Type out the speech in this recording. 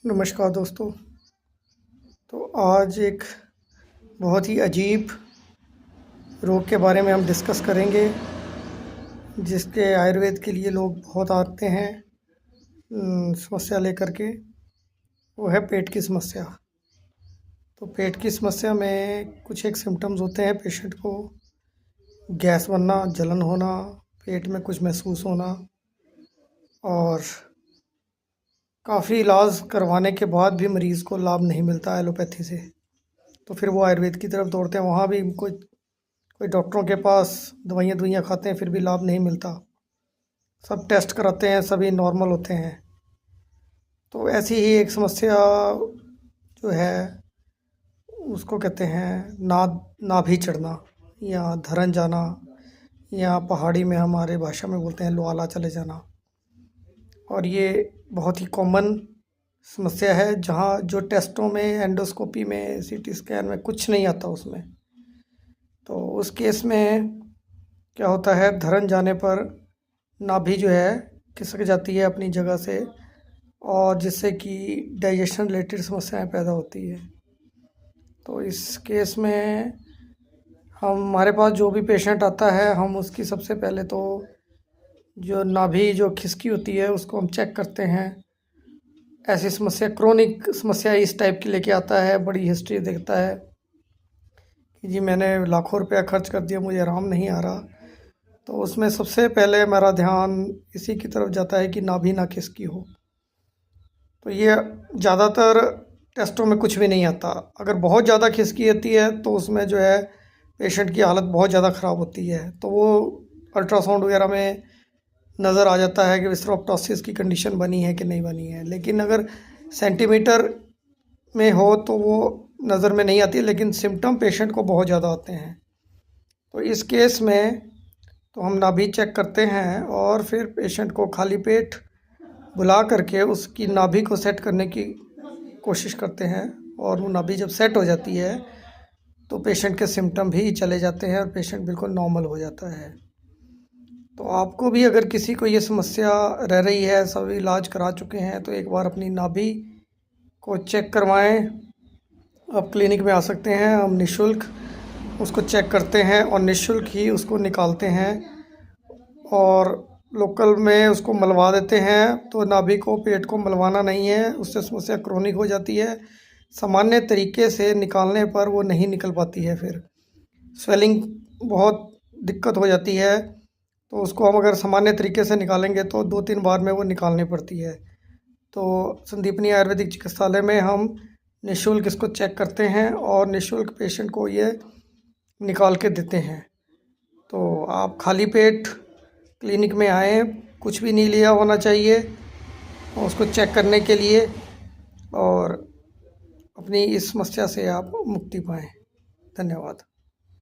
नमस्कार दोस्तों। तो आज एक बहुत ही अजीब रोग के बारे में हम डिस्कस करेंगे, जिसके आयुर्वेद के लिए लोग बहुत आते हैं समस्या लेकर के। वो है पेट की समस्या। तो पेट की समस्या में कुछ एक सिम्टम्स होते हैं पेशेंट को। गैस बनना, जलन होना, पेट में कुछ महसूस होना, और काफ़ी इलाज करवाने के बाद भी मरीज़ को लाभ नहीं मिलता एलोपैथी से। तो फिर वो आयुर्वेद की तरफ दौड़ते हैं। वहाँ भी कोई डॉक्टरों के पास दवाइयाँ खाते हैं, फिर भी लाभ नहीं मिलता। सब टेस्ट कराते हैं, सभी नॉर्मल होते हैं। तो ऐसी ही एक समस्या जो है उसको कहते हैं नाभि चढ़ना या धरन जाना, या पहाड़ी में हमारे भाषा में बोलते हैं लोआला चले जाना। और ये बहुत ही कॉमन समस्या है, जहाँ जो टेस्टों में, एंडोस्कोपी में, सीटी स्कैन में कुछ नहीं आता उसमें। तो उस केस में क्या होता है, धरन जाने पर नाभि जो है खिसक जाती है अपनी जगह से, और जिससे कि डाइजेशन रिलेटेड समस्याएं पैदा होती है। तो इस केस में हमारे पास जो भी पेशेंट आता है, हम उसकी सबसे पहले तो जो नाभि जो खिसकी होती है उसको हम चेक करते हैं। ऐसी समस्या, क्रोनिक समस्या इस टाइप की लेके आता है, बड़ी हिस्ट्री देखता है कि जी मैंने लाखों रुपया खर्च कर दिया, मुझे आराम नहीं आ रहा। तो उसमें सबसे पहले मेरा ध्यान इसी की तरफ जाता है कि नाभि ना खिसकी हो। तो ये ज़्यादातर टेस्टों में कुछ भी नहीं आता। अगर बहुत ज़्यादा खिसकी आती है तो उसमें जो है पेशेंट की हालत बहुत ज़्यादा ख़राब होती है। तो वो अल्ट्रासाउंड वगैरह में नज़र आ जाता है कि विस्ट्रोप्टोसिस की कंडीशन बनी है कि नहीं बनी है। लेकिन अगर सेंटीमीटर में हो तो वो नज़र में नहीं आती, लेकिन सिम्टम पेशेंट को बहुत ज़्यादा आते हैं। तो इस केस में तो हम नाभि चेक करते हैं, और फिर पेशेंट को खाली पेट बुला करके उसकी नाभि को सेट करने की कोशिश करते हैं। और वो नाभि जब सेट हो जाती है तो पेशेंट के सिम्टम भी चले जाते हैं और पेशेंट बिल्कुल नॉर्मल हो जाता है। तो आपको भी अगर किसी को ये समस्या रह रही है, सब इलाज करा चुके हैं, तो एक बार अपनी नाभि को चेक करवाएं। आप क्लिनिक में आ सकते हैं, हम निःशुल्क उसको चेक करते हैं और निःशुल्क ही उसको निकालते हैं, और लोकल में उसको मलवा देते हैं। तो नाभि को, पेट को मलवाना नहीं है, उससे समस्या क्रोनिक हो जाती है। सामान्य तरीके से निकालने पर वो नहीं निकल पाती है, फिर स्वेलिंग बहुत दिक्कत हो जाती है। तो उसको हम अगर सामान्य तरीके से निकालेंगे तो 2-3 बार में वो निकालनी पड़ती है। तो संदीपनी आयुर्वेदिक चिकित्सालय में हम निःशुल्क इसको चेक करते हैं और निःशुल्क पेशेंट को ये निकाल के देते हैं। तो आप खाली पेट क्लिनिक में आएँ, कुछ भी नहीं लिया होना चाहिए, और उसको चेक करने के लिए, और अपनी इस समस्या से आप मुक्ति पाएँ। धन्यवाद।